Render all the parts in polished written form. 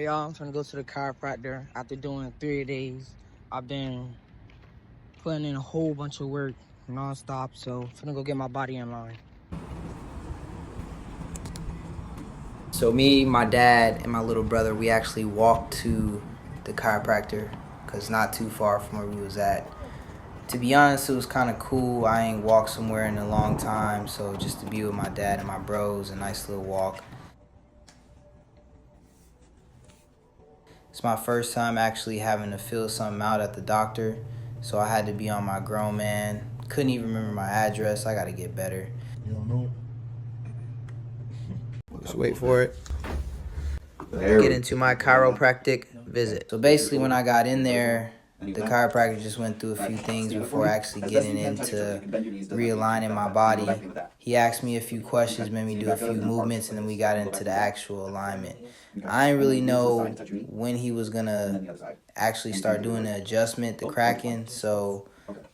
y'all, I'm trying to go to the chiropractor after doing 3 days. I've been putting in a whole bunch of work non-stop, so I'm gonna go get my body in line. So me, my dad, and my little brother, we actually walked to the chiropractor because not too far from where we was at. To be honest, it was kind of cool. I ain't walked somewhere in a long time, so just to be with my dad and my bros, a nice little walk. It's my first time actually having to fill something out at the doctor, so I had to be on my grown man. Couldn't even remember my address. I gotta get better. You don't know it? Just wait for it. Get into my chiropractic visit. So basically when I got in there, the chiropractor just went through a few things before actually getting into realigning my body. He asked me a few questions, made me do a few movements, and then we got into the actual alignment. I didn't really know when he was gonna actually start doing the adjustment, the cracking, so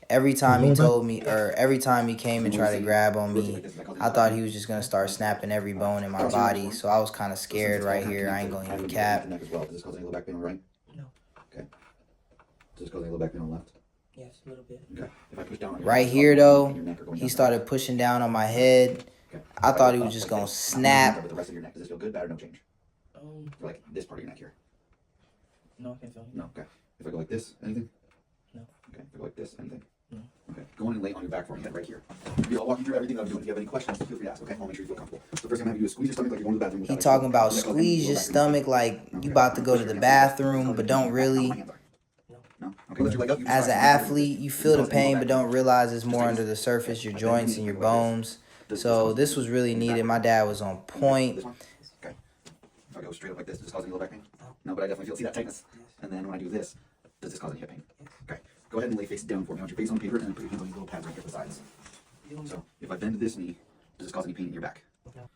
every time he told me, or every time he came and tried to grab on me, I thought he was just going to start snapping every bone in my body. So I was kind of scared right here. I ain't going to even cap. Does this cause any low back pain on the right? No. Okay. Does this cause any low back pain on the left? Yes, a little bit. Okay. If I push down on your right here, though, he started pushing down on my head. I thought he was just going to snap. With the rest of your neck, does this feel good, bad, or no change? For like this part of your neck here? No, I can't feel it. No, okay. If I go like this, anything? No. Okay. If I go like this, anything? No. Okay, go in and lay on your back for me, head right here. I'll walk you through everything I'm doing. If you have any questions, feel free to ask, okay? I'll make sure you feel comfortable. So first thing I'm going to have you do is squeeze your stomach like you're going to the bathroom. He talking about squeeze your stomach like you about to go to the bathroom, but don't really. No? Okay, lift your leg up. As an athlete, you feel the pain, but don't realize it's more under the surface, your joints and your bones. So this was really needed. My dad was on point. Okay. If I go straight up like this, does this cause any low back pain? No, but I definitely see that tightness. And then when I do this, does this cause any hip pain? Okay. Go ahead and lay face down for me. I want your face on paper and then put your hands on these little pads right here at the sides. So if I bend this knee, does this cause any pain in your back? No. Does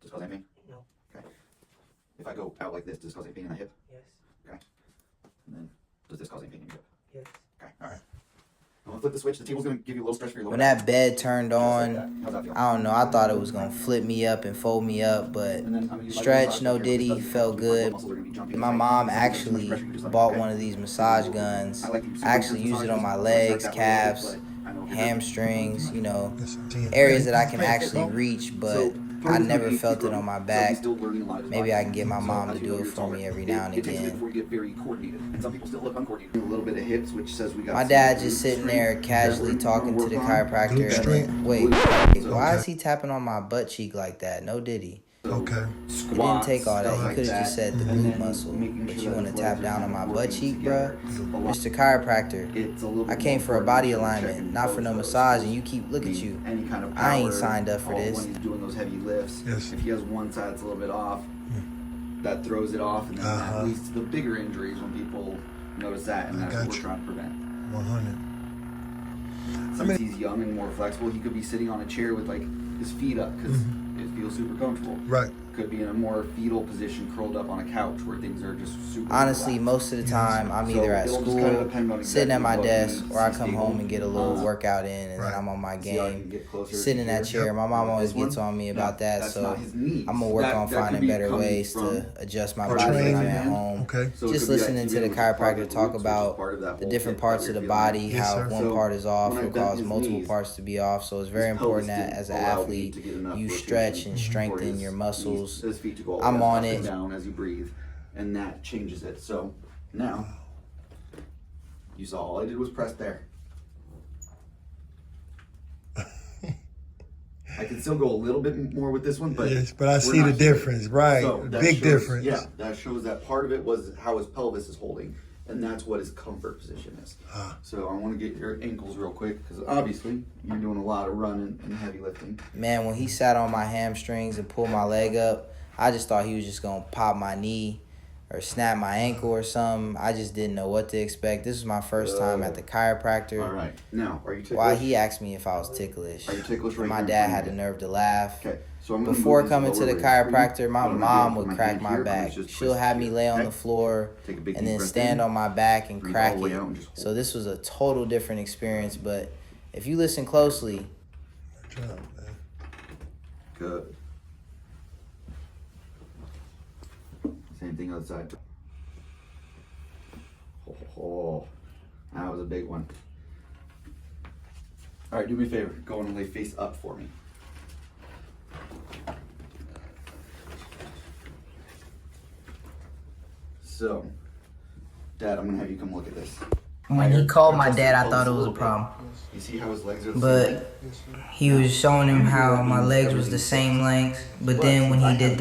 this cause any pain? No. Okay. If I go out like this, does this cause any pain in the hip? Yes. Okay. And then does this cause any pain in your hip? Yes. Okay. All right. I'm gonna flip the switch. The table's gonna give you a little stretch for your lower When back. that bed turned on, How's that feel? I don't know, I thought it was going to flip me up and fold me up, but stretch, no diddy, felt good. My mom actually bought one of these massage guns. I actually use it on my legs, calves, hamstrings, you know, areas that I can actually reach, but I never felt it on my back. Maybe I can get my mom to do it for me every now and again. My dad just sitting there casually talking to the chiropractor. And then, wait, why is he tapping on my butt cheek like that? No diddy. Okay. He didn't take all that. He could have just said the glute muscle. But you want to tap down on my butt cheek, bruh? Mr. Chiropractor, I came for a body alignment, not for no massage, and you keep, look at you. I ain't signed up for this. He's doing those heavy lifts. Yes. If he has one side that's a little bit off, that throws it off, and then that leads to the bigger injuries when people notice that, and that's what we're trying to prevent. 100. Since he's young and more flexible, he could be sitting on a chair with like his feet up because it feels super comfortable. Right. Could be in a more fetal position, curled up on a couch where things are just super. Honestly, relaxed. most of the time, I'm either at school, sitting at my desk, or I come home and get a little workout in, and then I'm on my game, sitting in that chair. My mom always gets on me about that, so I'm going to work on finding better ways to adjust my body when I'm at home. Just listening to the chiropractor talk about the different parts of the body, how if one part is off, it'll cause multiple parts to be off. So it's very important that as an athlete, you stretch and strengthen your muscles. His feet to go I'm on it. Down as you breathe, and that changes it. So now you saw all I did was press there. I can still go a little bit more with this one, but yes, but I see the difference, right? So big difference. Yeah, that shows that part of it was how his pelvis is holding, and that's what his comfort position is. So I want to get your ankles real quick because obviously you're doing a lot of running and heavy lifting. Man, when he sat on my hamstrings and pulled my leg up, I just thought he was just going to pop my knee or snap my ankle or something. I just didn't know what to expect. This was my first time at the chiropractor. All right. Now, are you ticklish? Why he asked me if I was ticklish. Are you ticklish right My now? dad had the nerve to laugh. Okay. So Before coming to the chiropractor, my mom would crack my back. She'll have me lay on the floor and then stand on my back and crack it. So this was a total different experience, but if you listen closely. Good job, man. Good. Same Same thing other side. Oh, that was a big one. All right, do me a favor. Go and lay face up for me. So, Dad, I'm gonna have you come look at this. When he called my dad, I thought it was a problem. You see how his legs are the same But length? he was showing him how my legs was the same length. But then when he did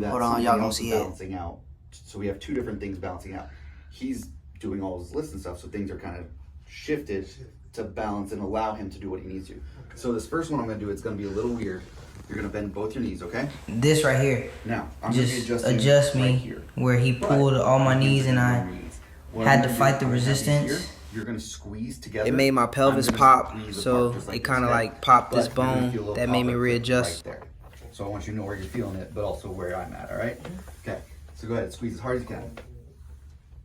hold on, y'all gonna see it. Balancing out. So we have two different things balancing out. He's doing all his lifts and stuff, so things are kind of shifted to balance and allow him to do what he needs to. So this first one I'm gonna do, it's gonna be a little weird. You're gonna bend both your knees, okay? This right here. Now, I'm just gonna be adjust me right here. where he pulled all my knees and I had to fight the resistance. You're gonna squeeze together. It made my pelvis pop, so it kind of like popped this bone that made me readjust. Right there. So I want you to know where you're feeling it, but also where I'm at, all right? Okay, so go ahead, squeeze as hard as you can.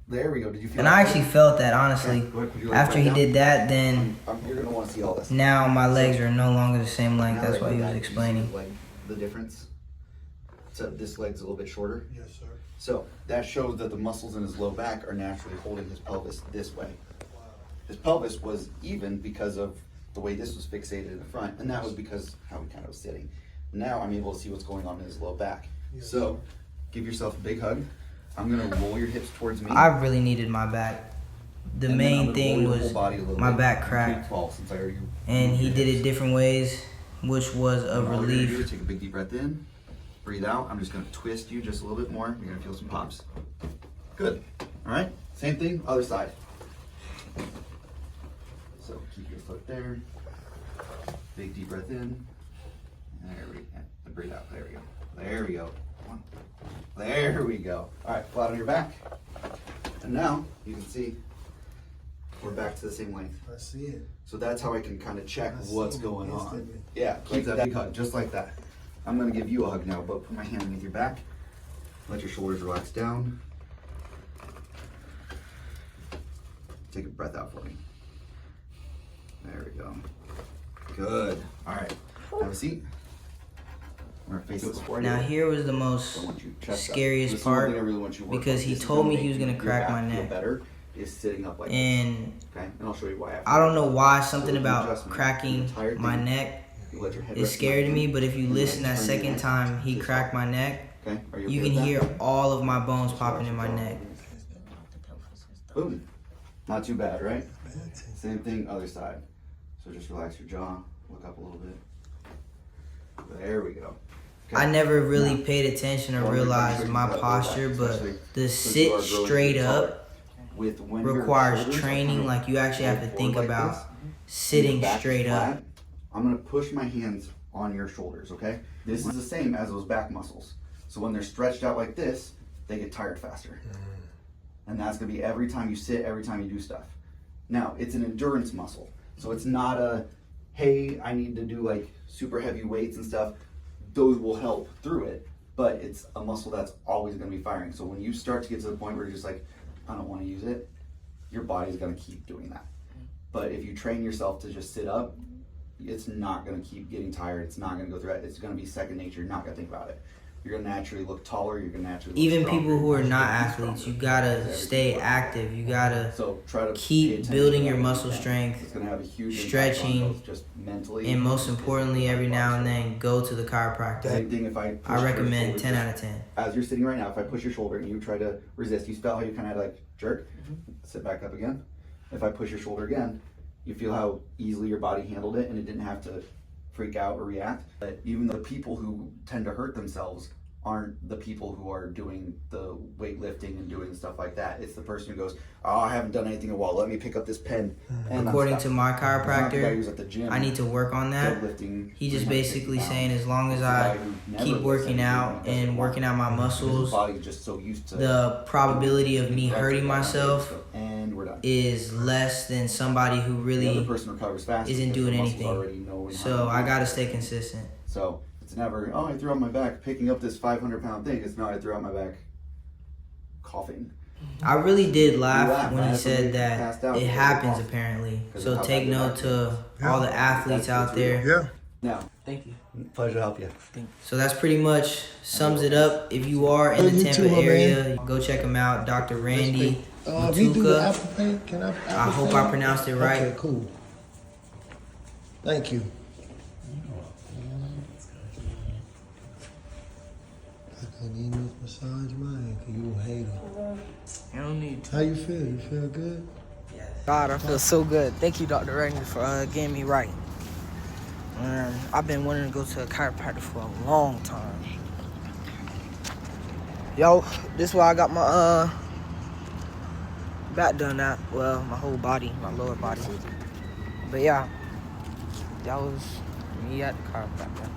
There we go. Did you feel And that? I actually felt that, honestly. After he did that, then you're gonna want to see all this. now my legs are no longer the same length. That's what he was explaining. Like the difference. So this leg's a little bit shorter. Yes, sir. So that shows that the muscles in his low back are naturally holding his pelvis this way. His pelvis was even because of the way this was fixated in the front, and that was because how he kind of was sitting. Now I'm able to see what's going on in his low back. So give yourself a big hug. I'm gonna roll your hips towards me. I really needed my back. The main thing was my back cracked, and he did it different ways, which was a relief. Take a big deep breath in, breathe out. I'm just gonna twist you just a little bit more. You're gonna feel some pops. Good. All right. Same thing, other side. So keep your foot there. Big deep breath in. There we go. Breathe out. There we go. There we go. There we go. All right, flat on your back. And now you can see we're back to the same length. I see it. So that's how I can kind of check what's going on. Yeah, keep that big hug, just like that. I'm gonna give you a hug now, but put my hand underneath your back. Let your shoulders relax down. Take a breath out for me. There we go. Good. All right, have a seat. We're gonna face this forward. Now here was the most scariest part, because he told me he was gonna crack my neck. Better is sitting up like and this. Okay, and I'll show you why. I don't know why something about cracking my neck is scary to me, but if you listen that second time he cracked my neck, you can hear all of my bones popping in my neck. Boom. Not too bad, right? Same thing, other side. So just relax your jaw, look up a little bit. There we go. I never really paid attention or realized my posture, but the sit straight up requires training. Like you actually have to think about sitting straight up. I'm gonna push my hands on your shoulders, okay? This is the same as those back muscles. So when they're stretched out like this, they get tired faster. And that's gonna be every time you sit, every time you do stuff. Now, it's an endurance muscle. So it's not a, hey, I need to do like super heavy weights and stuff. Those will help through it, but it's a muscle that's always gonna be firing. So when you start to get to the point where you're just like, I don't wanna use it, your body's gonna keep doing that. But if you train yourself to just sit up, it's not gonna keep getting tired. It's not gonna go through it. It's gonna be second nature. You're not gonna think about it. You're gonna naturally look taller. You're gonna naturally look even stronger. people who are not athletes, you gotta stay active. You gotta try to keep building your muscle strength, it's gonna have a huge stretching, just mentally, and most importantly, every now and then go to the chiropractor. Same thing if I recommend 10 out of 10. As you're sitting right now, if I push your shoulder and you try to resist, you feel how you kind of like jerk, sit back up again. If I push your shoulder again, you feel how easily your body handled it and it didn't have to freak out or react. But even the people who tend to hurt themselves aren't the people who are doing the weightlifting and doing stuff like that. It's the person who goes, oh, I haven't done anything in a while. Let me pick up this pen. And according to my chiropractor, I need to work on that. He's just basically saying as long as I keep working out and working out my muscles, the probability of me hurting myself is less than somebody who really isn't doing anything. So I gotta stay consistent. So it's never, oh, I threw out my back picking up this 500-pound thing. It's not, I threw out my back coughing. I really did laugh when he said that it happens apparently. So take note to all the athletes out there. Yeah. No. Thank you. Pleasure to help you. So that's pretty much sums it up. If you are in the Tampa area, go check him out, Dr. Randy Matuka. I hope I pronounced it right. Okay, cool. Thank you. I couldn't even massage mine because you a hater. You don't need to. How you feel? You feel good? God, I feel so good. Thank you, Dr. Randy, for getting me right. I've been wanting to go to a chiropractor for a long time. Yo, this is why I got my back done at. Well, my whole body, my lower body. But yeah, that was me at the chiropractor.